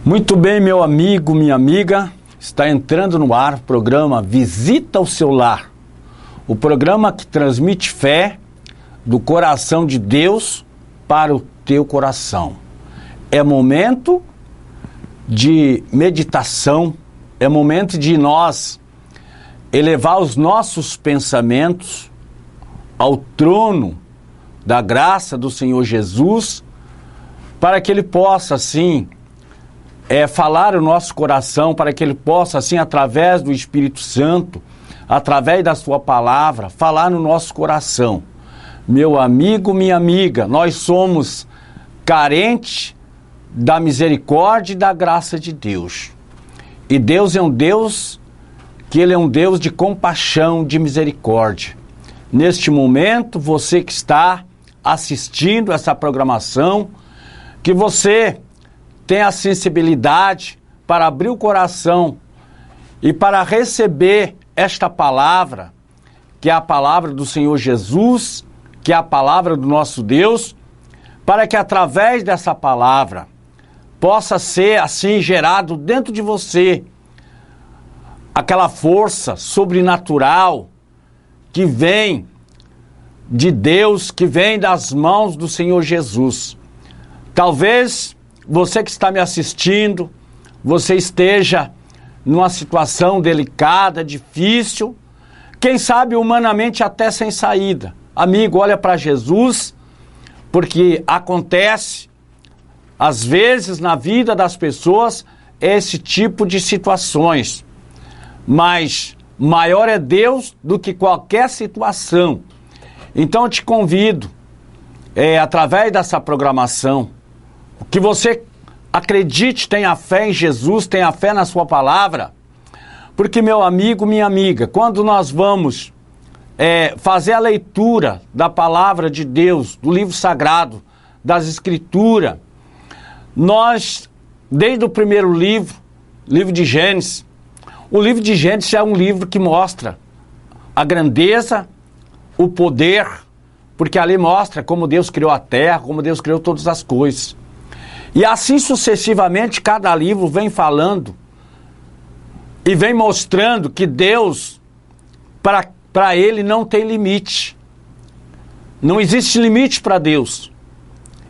Muito bem, meu amigo, minha amiga, está entrando no ar o programa Visita o Seu Lar, o programa que transmite fé do coração de Deus para o teu coração. É momento de meditação, é momento de nós elevar os nossos pensamentos ao trono da graça do Senhor Jesus, para que Ele possa, assim, falar o nosso coração, para que Ele possa, assim, através do Espírito Santo, através da sua palavra, falar no nosso coração. Meu amigo, minha amiga, nós somos carentes da misericórdia e da graça de Deus. E Deus é um Deus que Ele é um Deus de compaixão, de misericórdia. Neste momento, você que está assistindo essa programação, que você tenha a sensibilidade para abrir o coração e para receber esta palavra, que é a palavra do Senhor Jesus, que é a palavra do nosso Deus, para que através dessa palavra possa ser assim gerado dentro de você aquela força sobrenatural que vem de Deus, que vem das mãos do Senhor Jesus. Talvez você que está me assistindo, você esteja numa situação delicada, difícil, quem sabe humanamente até sem saída. Amigo, olha para Jesus, porque acontece, às vezes, na vida das pessoas, esse tipo de situações. Mas maior é Deus do que qualquer situação. Então eu te convido, através dessa programação, que você acredite, tenha fé em Jesus, tenha fé na sua palavra, porque, meu amigo, minha amiga, quando nós vamos fazer a leitura da palavra de Deus, do livro sagrado, das Escrituras, nós, desde o primeiro livro de Gênesis, o livro de Gênesis é um livro que mostra a grandeza, o poder, porque ali mostra como Deus criou a terra, como Deus criou todas as coisas. E assim sucessivamente, cada livro vem falando e vem mostrando que Deus, para Ele não tem limite. Não existe limite para Deus.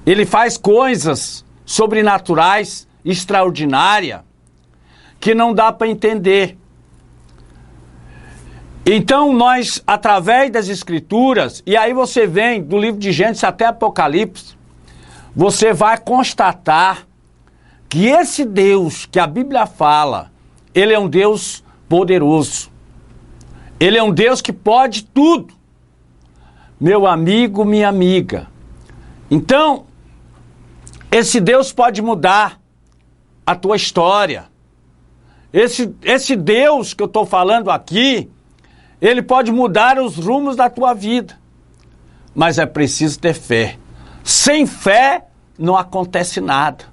Ele faz coisas sobrenaturais, extraordinárias, que não dá para entender. Então nós, através das Escrituras, e aí você vem do livro de Gênesis até Apocalipse, você vai constatar que esse Deus que a Bíblia fala, Ele é um Deus poderoso. Ele é um Deus que pode tudo. Meu amigo, minha amiga. Então, esse Deus pode mudar a tua história. Esse Deus que eu estou falando aqui, Ele pode mudar os rumos da tua vida. Mas é preciso ter fé. Sem fé não acontece nada.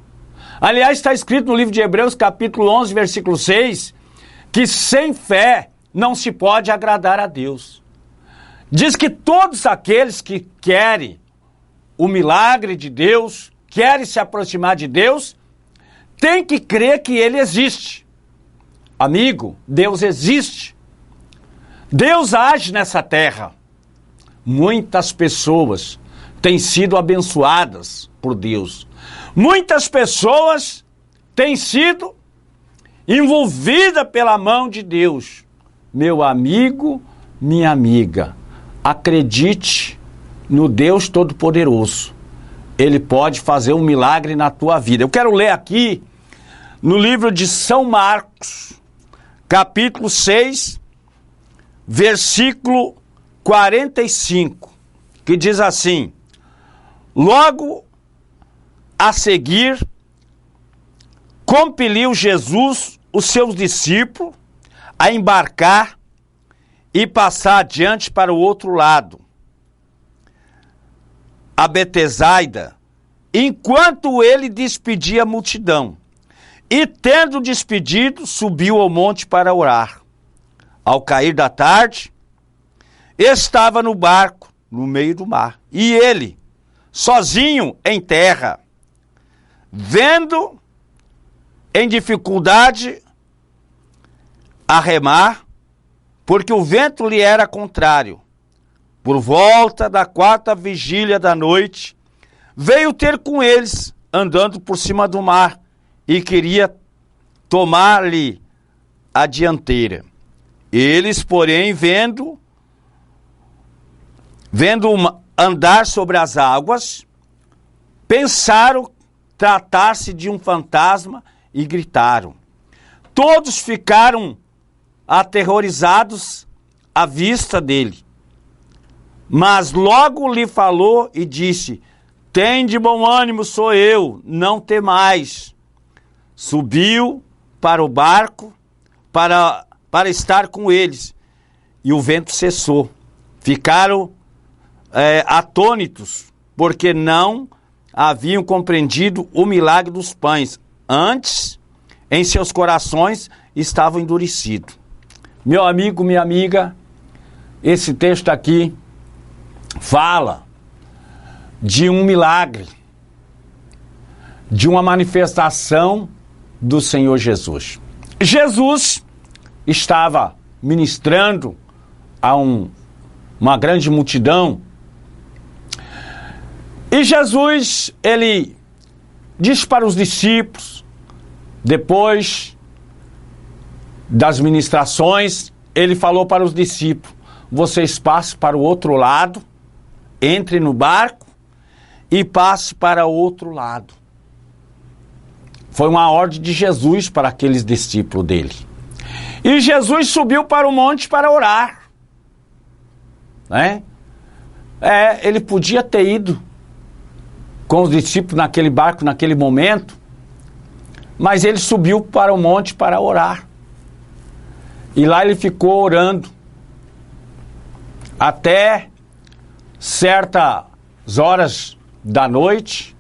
Aliás, está escrito no livro de Hebreus, capítulo 11, versículo 6, que sem fé não se pode agradar a Deus. Diz que todos aqueles que querem o milagre de Deus, querem se aproximar de Deus, têm que crer que Ele existe. Amigo, Deus existe. Deus age nessa terra. Muitas pessoas têm sido abençoadas por Deus. Muitas pessoas têm sido envolvidas pela mão de Deus. Meu amigo, minha amiga, acredite no Deus Todo-Poderoso. Ele pode fazer um milagre na tua vida. Eu quero ler aqui no livro de São Marcos, capítulo 6, versículo 45, que diz assim: logo a seguir, compeliu Jesus os seus discípulos a embarcar e passar adiante para o outro lado, a Betsaida, enquanto ele despedia a multidão. E tendo despedido, subiu ao monte para orar. Ao cair da tarde, estava no barco, no meio do mar. E ele, sozinho em terra, vendo em dificuldade a remar, porque o vento lhe era contrário. Por volta da 4ª vigília da noite, veio ter com eles, andando por cima do mar, e queria tomar-lhe a dianteira. Eles, porém, vendo andar sobre as águas, pensaram tratar-se de um fantasma e gritaram. Todos ficaram aterrorizados à vista dele. Mas logo lhe falou e disse: tende bom ânimo, sou eu, não temais. Subiu para o barco para estar com eles, e o vento cessou. Ficaram atônitos, porque não haviam compreendido o milagre dos pães. Antes, em seus corações estavam endurecidos. Meu amigo, minha amiga, esse texto aqui fala de um milagre, de uma manifestação do Senhor Jesus. Jesus estava ministrando a uma grande multidão, e Jesus, ele disse para os discípulos, depois das ministrações, ele falou para os discípulos: vocês passem para o outro lado, entrem no barco e passem para o outro lado. Foi uma ordem de Jesus para aqueles discípulos dele. E Jesus subiu para o monte para orar, né? Ele podia ter ido com os discípulos naquele barco, naquele momento, mas ele subiu para o monte para orar. E lá ele ficou orando até certas horas da noite.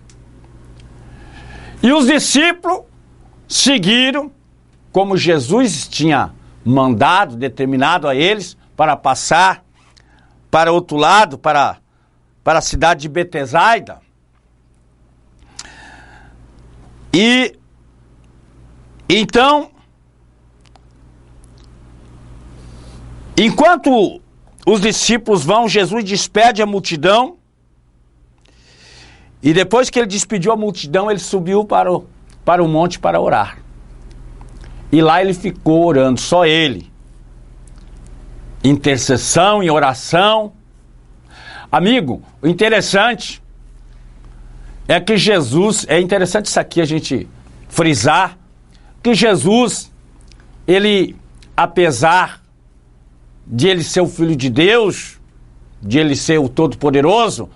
E os discípulos seguiram como Jesus tinha mandado, determinado a eles, para passar para outro lado, para a cidade de Betsaida. E então, enquanto os discípulos vão, Jesus despede a multidão. E depois que ele despediu a multidão, ele subiu para o monte para orar. E lá ele ficou orando, só ele. Intercessão e oração. Amigo, o interessante é que Jesus, é interessante isso aqui a gente frisar, que Jesus, ele, apesar de ele ser o Filho de Deus, de ele ser o Todo-Poderoso,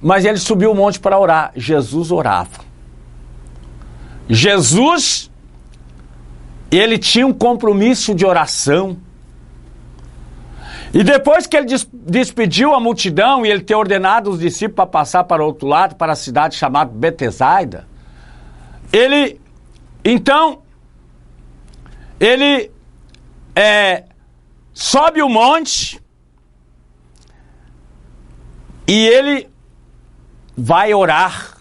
mas ele subiu o monte para orar. Jesus orava. Jesus, ele tinha um compromisso de oração. E depois que ele despediu a multidão e ele ter ordenado os discípulos para passar para o outro lado, para a cidade chamada Betsaida, ele sobe o monte e ele vai orar.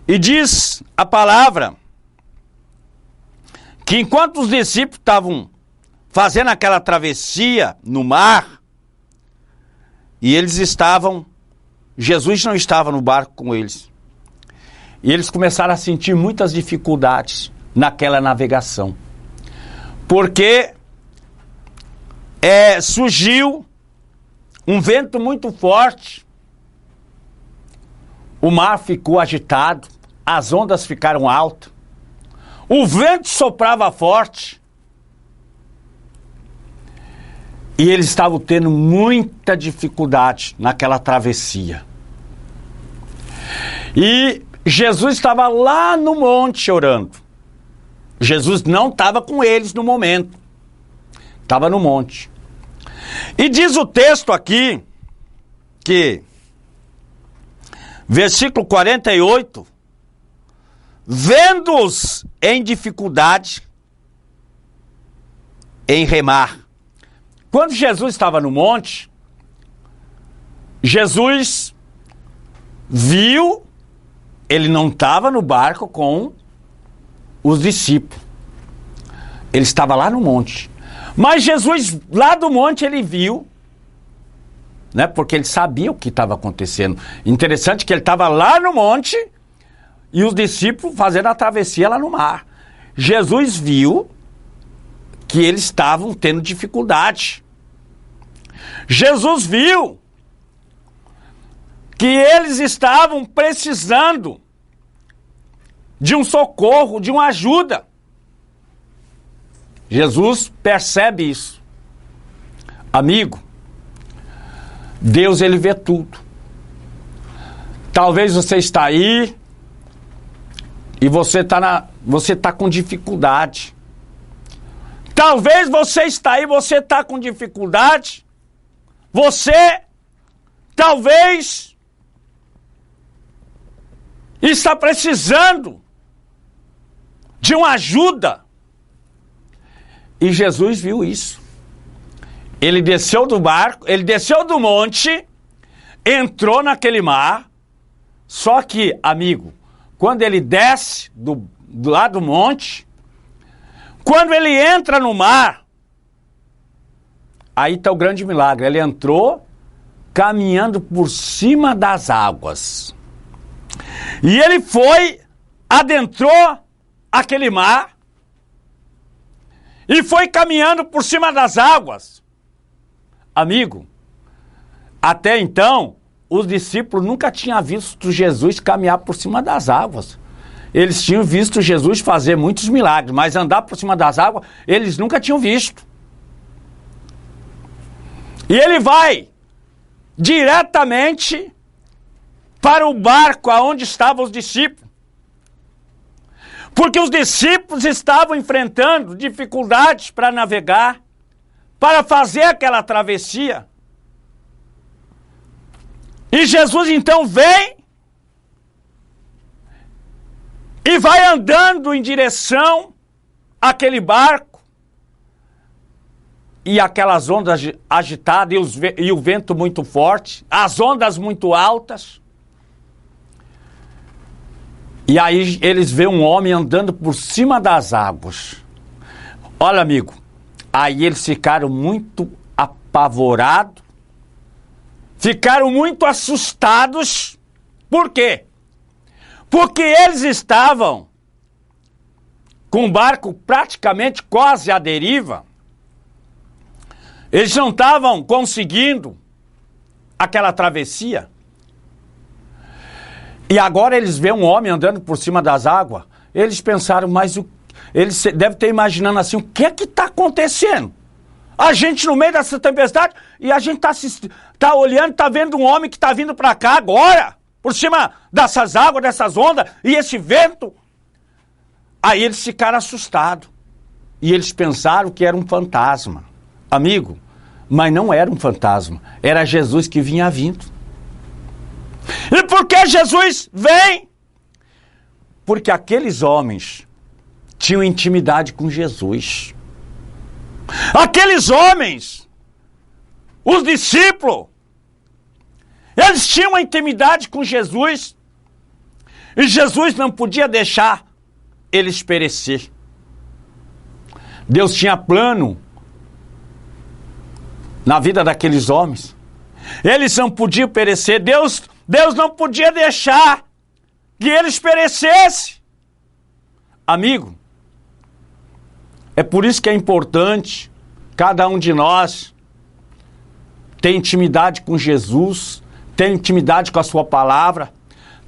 E diz a palavra que enquanto os discípulos estavam fazendo aquela travessia no mar, e Jesus não estava no barco com eles. E eles começaram a sentir muitas dificuldades naquela navegação. Porque surgiu um vento muito forte, o mar ficou agitado, as ondas ficaram altas, o vento soprava forte, e eles estavam tendo muita dificuldade naquela travessia. E Jesus estava lá no monte orando. Jesus não estava com eles no momento. Estava no monte. E diz o texto aqui que, versículo 48, vendo-os em dificuldade em remar. Quando Jesus estava no monte, Jesus viu, ele não estava no barco com os discípulos. Ele estava lá no monte. Mas Jesus, lá do monte, ele viu, né, porque ele sabia o que estava acontecendo. Interessante que ele estava lá no monte e os discípulos fazendo a travessia lá no mar. Jesus viu que eles estavam tendo dificuldade. Jesus viu que eles estavam precisando de um socorro, de uma ajuda. Jesus percebe isso. Amigo, Deus, ele vê tudo. Talvez você está aí e você está com dificuldade. Talvez você está aí, você está com dificuldade. Você talvez está precisando de uma ajuda. E Jesus viu isso. Ele desceu do barco, ele desceu do monte, entrou naquele mar. Só que, amigo, quando ele desce do lado do monte, quando ele entra no mar, aí está o grande milagre. Ele entrou caminhando por cima das águas. E ele foi, adentrou aquele mar e foi caminhando por cima das águas. Amigo, até então, os discípulos nunca tinham visto Jesus caminhar por cima das águas. Eles tinham visto Jesus fazer muitos milagres, mas andar por cima das águas, eles nunca tinham visto. E ele vai diretamente para o barco aonde estavam os discípulos. Porque os discípulos estavam enfrentando dificuldades para navegar, para fazer aquela travessia. E Jesus então vem e vai andando em direção àquele barco. E aquelas ondas agitadas e o vento muito forte, as ondas muito altas. E aí eles veem um homem andando por cima das águas. Olha, amigo, aí eles ficaram muito apavorados, ficaram muito assustados. Por quê? Porque eles estavam com o barco praticamente quase à deriva. Eles não estavam conseguindo aquela travessia. E agora eles veem um homem andando por cima das águas. Eles pensaram, mas eles devem ter imaginando assim, o que é que está acontecendo? A gente no meio dessa tempestade e a gente está olhando, está vendo um homem que está vindo para cá agora, por cima dessas águas, dessas ondas e esse vento. Aí eles ficaram assustados. E eles pensaram que era um fantasma. Amigo, mas não era um fantasma. Era Jesus que vinha vindo. E por que Jesus vem? Porque aqueles homens tinham intimidade com Jesus. Aqueles homens, os discípulos, eles tinham uma intimidade com Jesus. E Jesus não podia deixar eles perecer. Deus tinha plano na vida daqueles homens. Eles não podiam perecer. Deus não podia deixar que eles perecessem. Amigo, é por isso que é importante cada um de nós ter intimidade com Jesus, ter intimidade com a sua palavra,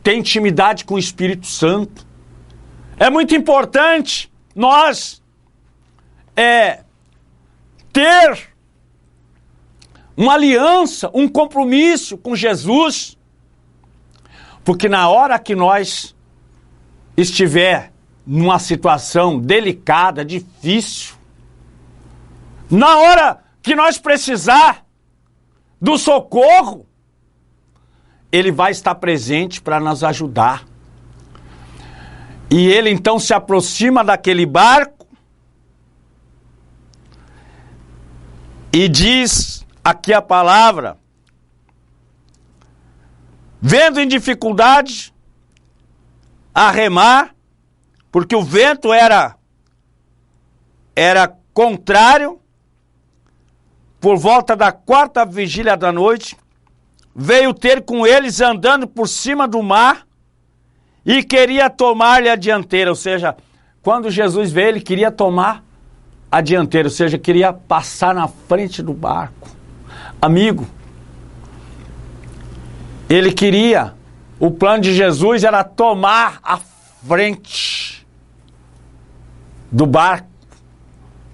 ter intimidade com o Espírito Santo. É muito importante nós ter uma aliança, um compromisso com Jesus. Porque na hora que nós estiver numa situação delicada, difícil, na hora que nós precisar do socorro, Ele vai estar presente para nos ajudar. E Ele então se aproxima daquele barco e diz aqui a palavra: vendo em dificuldade a remar, porque o vento era contrário. Por volta da 4ª vigília da noite, veio ter com eles andando por cima do mar e queria tomar-lhe a dianteira. Ou seja, quando Jesus veio, ele queria tomar a dianteira, ou seja, queria passar na frente do barco. Amigo, ele queria, o plano de Jesus era tomar a frente do barco,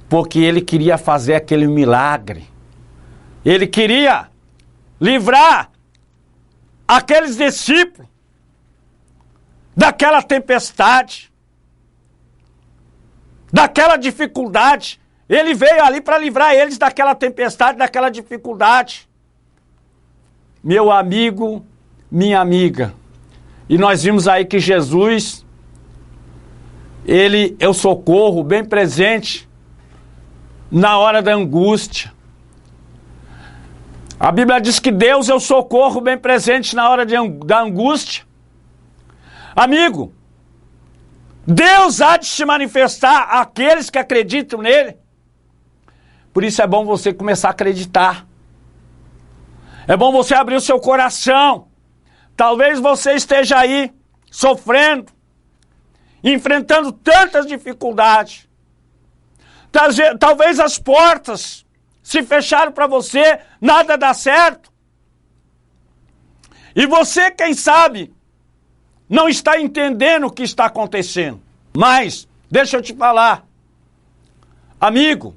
porque ele queria fazer aquele milagre. Ele queria livrar aqueles discípulos daquela tempestade, daquela dificuldade. Ele veio ali para livrar eles daquela tempestade, daquela dificuldade. Meu amigo, minha amiga, e nós vimos aí que Jesus, ele é o socorro bem presente na hora da angústia. A Bíblia diz que Deus é o socorro bem presente na hora da angústia. Amigo, Deus há de se manifestar àqueles que acreditam nele. Por isso é bom você começar a acreditar. É bom você abrir o seu coração. Talvez você esteja aí sofrendo, enfrentando tantas dificuldades. Talvez as portas se fecharam para você, nada dá certo. E você, quem sabe, não está entendendo o que está acontecendo. Mas, deixa eu te falar, amigo,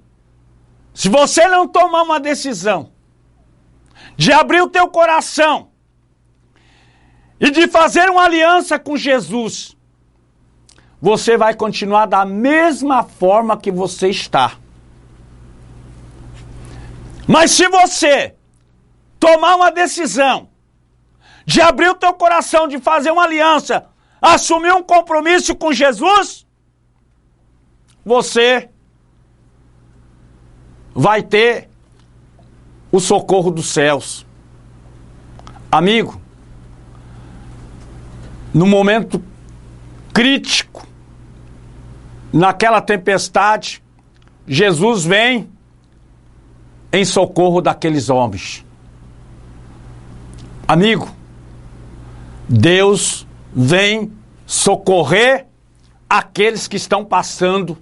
se você não tomar uma decisão de abrir o teu coração e de fazer uma aliança com Jesus, você vai continuar da mesma forma que você está. Mas se você tomar uma decisão de abrir o teu coração, de fazer uma aliança, assumir um compromisso com Jesus, você vai ter o socorro dos céus. Amigo, no momento crítico, naquela tempestade, Jesus vem em socorro daqueles homens. Amigo, Deus vem socorrer aqueles que estão passando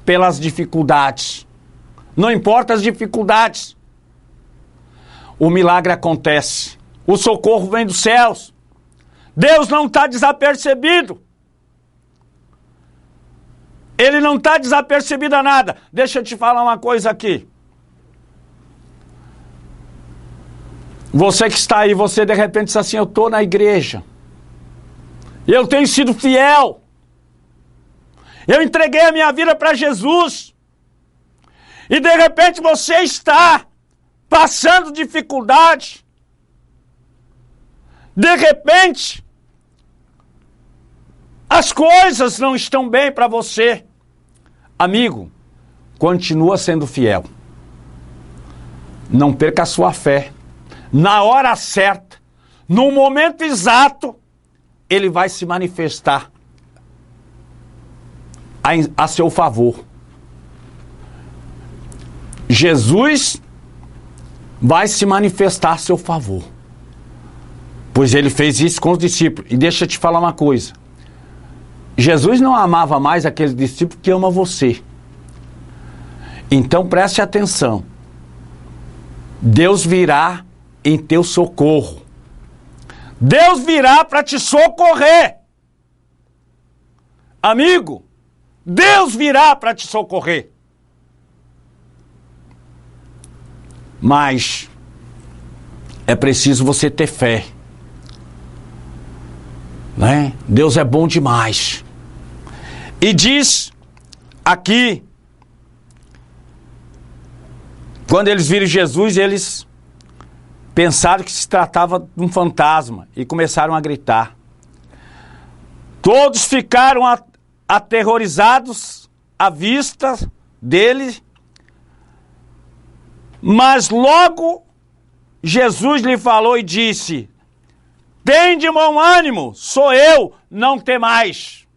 pelas dificuldades. Não importa as dificuldades, o milagre acontece. O socorro vem dos céus. Deus não está desapercebido. Ele não está desapercebido a nada. Deixa eu te falar uma coisa aqui. Você que está aí, você de repente diz assim, eu estou na igreja. Eu tenho sido fiel. Eu entreguei a minha vida para Jesus. E de repente você está passando dificuldade. De repente, as coisas não estão bem para você. Amigo, continua sendo fiel. Não perca a sua fé. Na hora certa, no momento exato, ele vai se manifestar a seu favor. Jesus vai se manifestar a seu favor. Pois ele fez isso com os discípulos. E deixa eu te falar uma coisa. Jesus não amava mais aqueles discípulos que ama você. Então preste atenção. Deus virá em teu socorro. Deus virá para te socorrer. Amigo, Deus virá para te socorrer. Mas é preciso você ter fé. Né? Deus é bom demais. E diz aqui, quando eles viram Jesus, eles pensaram que se tratava de um fantasma e começaram a gritar. Todos ficaram aterrorizados à vista dele, mas logo Jesus lhe falou e disse: tem de bom ânimo, sou eu, não temais.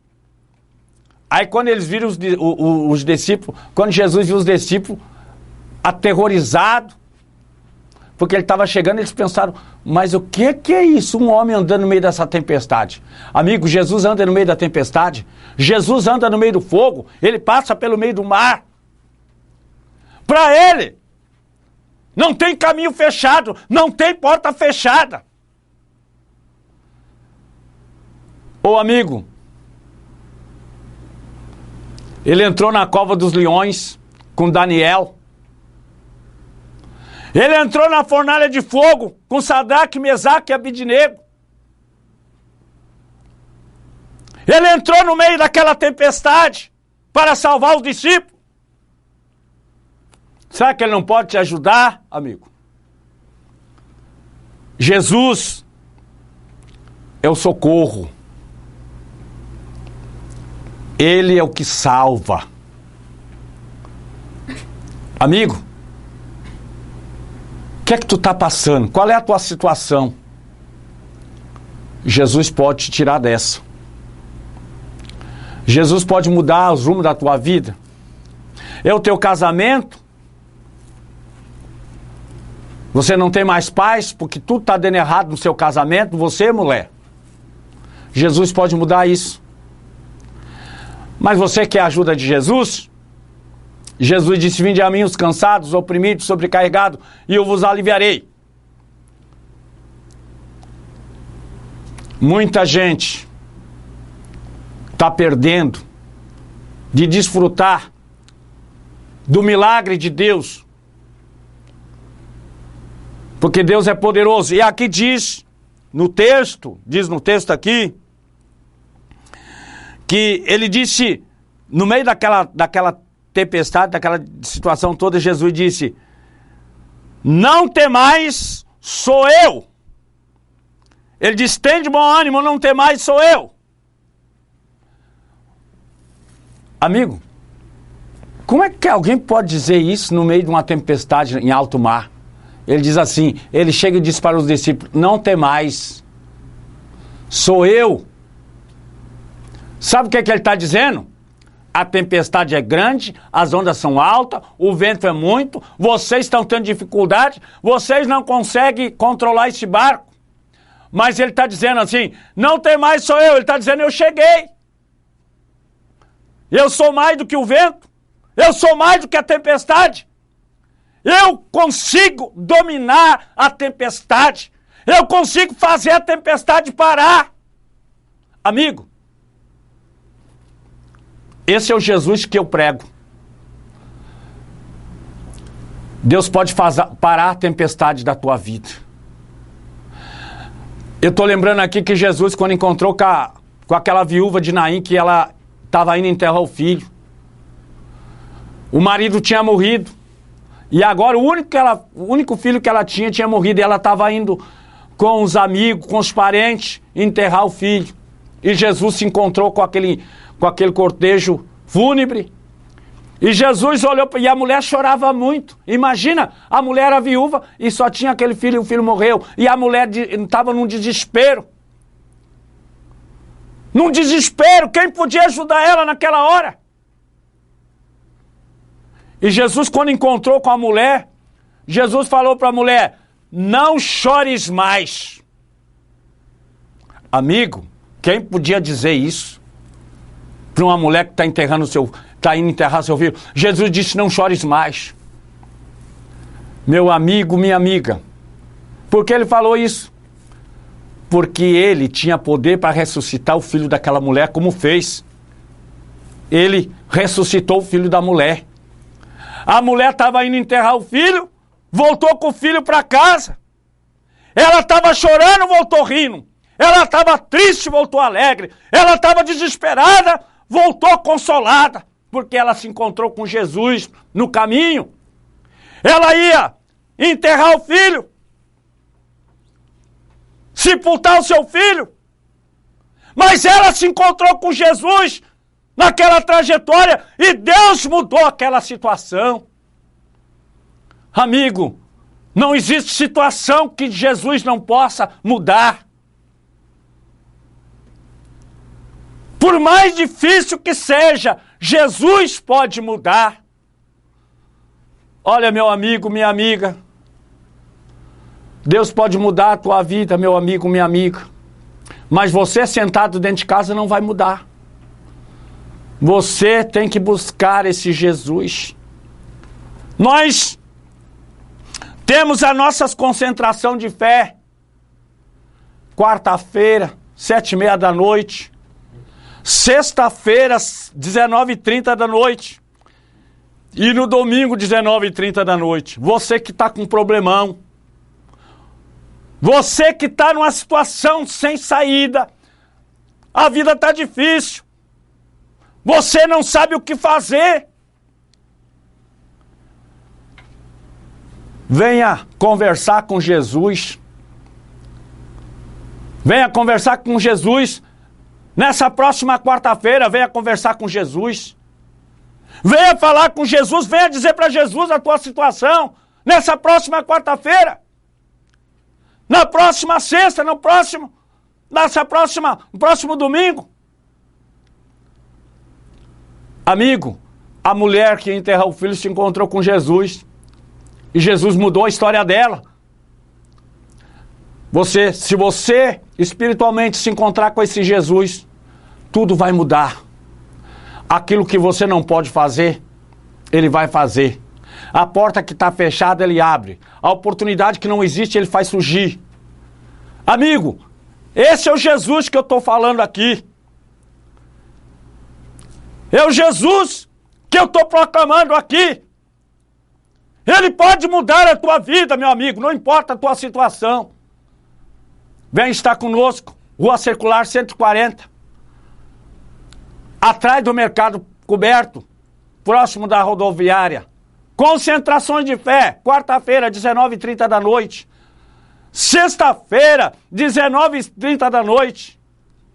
Aí quando eles viram os discípulos, quando Jesus viu os discípulos aterrorizados, porque ele estava chegando, eles pensaram, mas o que é isso? Um homem andando no meio dessa tempestade. Amigo, Jesus anda no meio da tempestade. Jesus anda no meio do fogo. Ele passa pelo meio do mar. Para ele, não tem caminho fechado, não tem porta fechada. Ô amigo, ele entrou na cova dos leões com Daniel. Ele entrou na fornalha de fogo com Sadraque, Mesaque e Abidnego. Ele entrou no meio daquela tempestade para salvar os discípulos. Será que ele não pode te ajudar, amigo? Jesus é o socorro. Ele é o que salva. Amigo, o que é que tu está passando? Qual é a tua situação? Jesus pode te tirar dessa. Jesus pode mudar os rumos da tua vida. É o teu casamento. Você não tem mais paz porque tudo está dando errado no seu casamento. Você, mulher. Jesus pode mudar isso. Mas você quer a ajuda de Jesus? Jesus disse, vinde a mim os cansados, oprimidos, sobrecarregados, e eu vos aliviarei. Muita gente está perdendo de desfrutar do milagre de Deus. Porque Deus é poderoso. E aqui diz no texto aqui, que ele disse, no meio daquela tempestade, daquela situação toda, Jesus disse, não temais, sou eu. Ele disse, tem de bom ânimo, não temais, sou eu. Amigo, como é que alguém pode dizer isso no meio de uma tempestade em alto mar? Ele diz assim, ele chega e diz para os discípulos, não temais, sou eu. Sabe o que ele está dizendo? A tempestade é grande, as ondas são altas, o vento é muito, vocês estão tendo dificuldade, vocês não conseguem controlar esse barco. Mas ele está dizendo assim, não tem mais, sou eu. Ele está dizendo, eu cheguei. Eu sou mais do que o vento, eu sou mais do que a tempestade. Eu consigo dominar a tempestade, eu consigo fazer a tempestade parar. Amigo, esse é o Jesus que eu prego. Deus pode parar a tempestade da tua vida. Eu estou lembrando aqui que Jesus, quando encontrou com aquela viúva de Naim, que ela estava indo enterrar o filho. O marido tinha morrido. E agora o único filho que ela tinha morrido. E ela estava indo com os amigos, com os parentes, enterrar o filho. E Jesus se encontrou com aquele cortejo fúnebre. E Jesus olhou e a mulher chorava muito. Imagina, a mulher era viúva e só tinha aquele filho e o filho morreu. E a mulher estava num desespero. Num desespero, quem podia ajudar ela naquela hora? E Jesus, quando encontrou com a mulher, Jesus falou para a mulher, não chores mais. Amigo, quem podia dizer isso para uma mulher que está indo enterrar seu filho? Jesus disse, não chores mais. Meu amigo, minha amiga. Por que ele falou isso? Porque ele tinha poder para ressuscitar o filho daquela mulher, como fez. Ele ressuscitou o filho da mulher. A mulher estava indo enterrar o filho, voltou com o filho para casa. Ela estava chorando, voltou rindo. Ela estava triste, voltou alegre. Ela estava desesperada, voltou consolada, porque ela se encontrou com Jesus no caminho. Ela ia enterrar o filho, sepultar o seu filho, mas ela se encontrou com Jesus naquela trajetória e Deus mudou aquela situação. Amigo, não existe situação que Jesus não possa mudar. Por mais difícil que seja, Jesus pode mudar. Olha, meu amigo, minha amiga, Deus pode mudar a tua vida, meu amigo, minha amiga. Mas você sentado dentro de casa não vai mudar. Você tem que buscar esse Jesus. Nós temos a nossa concentração de fé. Quarta-feira, 7h30 da noite. Sexta-feira, 19h30 da noite. E no domingo, 19h30 da noite. Você que está com problemão. Você que está numa situação sem saída. A vida está difícil. Você não sabe o que fazer. Venha conversar com Jesus. Venha conversar com Jesus. Nessa próxima quarta-feira, venha conversar com Jesus. Venha falar com Jesus. Venha dizer para Jesus a tua situação. Nessa próxima quarta-feira. Na próxima sexta, no próximo domingo. Amigo, a mulher que ia enterrar o filho se encontrou com Jesus. E Jesus mudou a história dela. Se você espiritualmente se encontrar com esse Jesus, tudo vai mudar. Aquilo que você não pode fazer, Ele vai fazer. A porta que está fechada, Ele abre. A oportunidade que não existe, Ele faz surgir. Amigo, esse é o Jesus que eu estou falando aqui. É o Jesus que eu estou proclamando aqui. Ele pode mudar a tua vida, meu amigo, não importa a tua situação. Vem estar conosco, Rua Circular 140. Atrás do Mercado Coberto, próximo da rodoviária. Concentrações de fé, quarta-feira, 19h30 da noite. Sexta-feira, 19h30 da noite.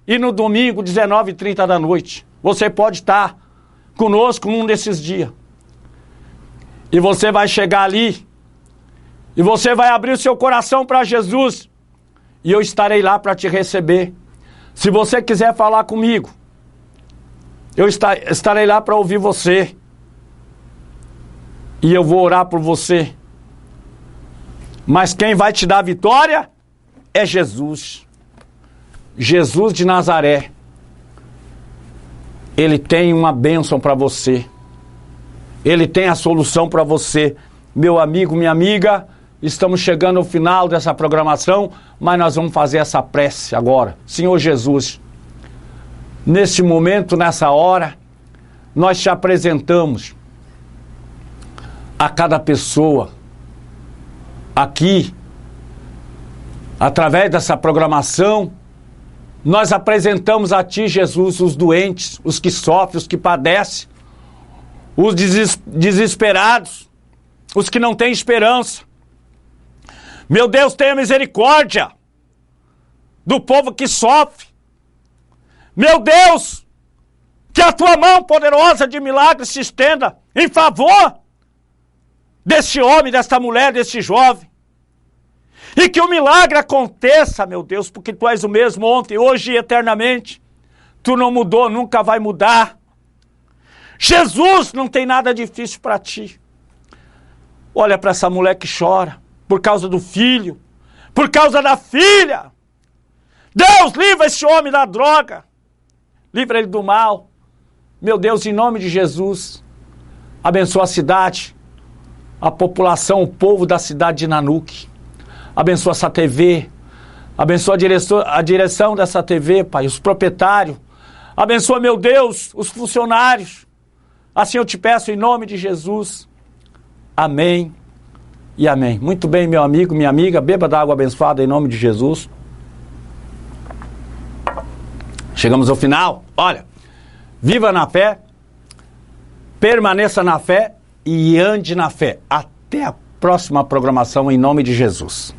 E no domingo, 19h30 da noite. Você pode estar conosco num desses dias. E você vai chegar ali. E você vai abrir o seu coração para Jesus. E eu estarei lá para te receber. Se você quiser falar comigo, eu estarei lá para ouvir você. E eu vou orar por você. Mas quem vai te dar a vitória é Jesus. Jesus de Nazaré. Ele tem uma bênção para você. Ele tem a solução para você. Meu amigo, minha amiga, estamos chegando ao final dessa programação, mas nós vamos fazer essa prece agora. Senhor Jesus, neste momento, nessa hora, nós te apresentamos a cada pessoa aqui, através dessa programação. Nós apresentamos a Ti, Jesus, os doentes, os que sofrem, os que padecem, os desesperados, os que não têm esperança. Meu Deus, tenha misericórdia do povo que sofre. Meu Deus, que a Tua mão poderosa de milagre se estenda em favor desse homem, desta mulher, desse jovem. E que o milagre aconteça, meu Deus, porque Tu és o mesmo ontem, hoje e eternamente. Tu não mudou, nunca vai mudar. Jesus, não tem nada difícil para Ti. Olha para essa mulher que chora por causa do filho, por causa da filha. Deus, livra esse homem da droga. Livra ele do mal. Meu Deus, em nome de Jesus, abençoa a cidade, a população, o povo da cidade de Nanuque. Abençoa essa TV, abençoa a direção dessa TV, Pai, os proprietários. Abençoa, meu Deus, os funcionários. Assim eu te peço em nome de Jesus. Amém e amém. Muito bem, meu amigo, minha amiga, beba da água abençoada em nome de Jesus. Chegamos ao final. Olha, viva na fé, permaneça na fé e ande na fé. Até a próxima programação em nome de Jesus.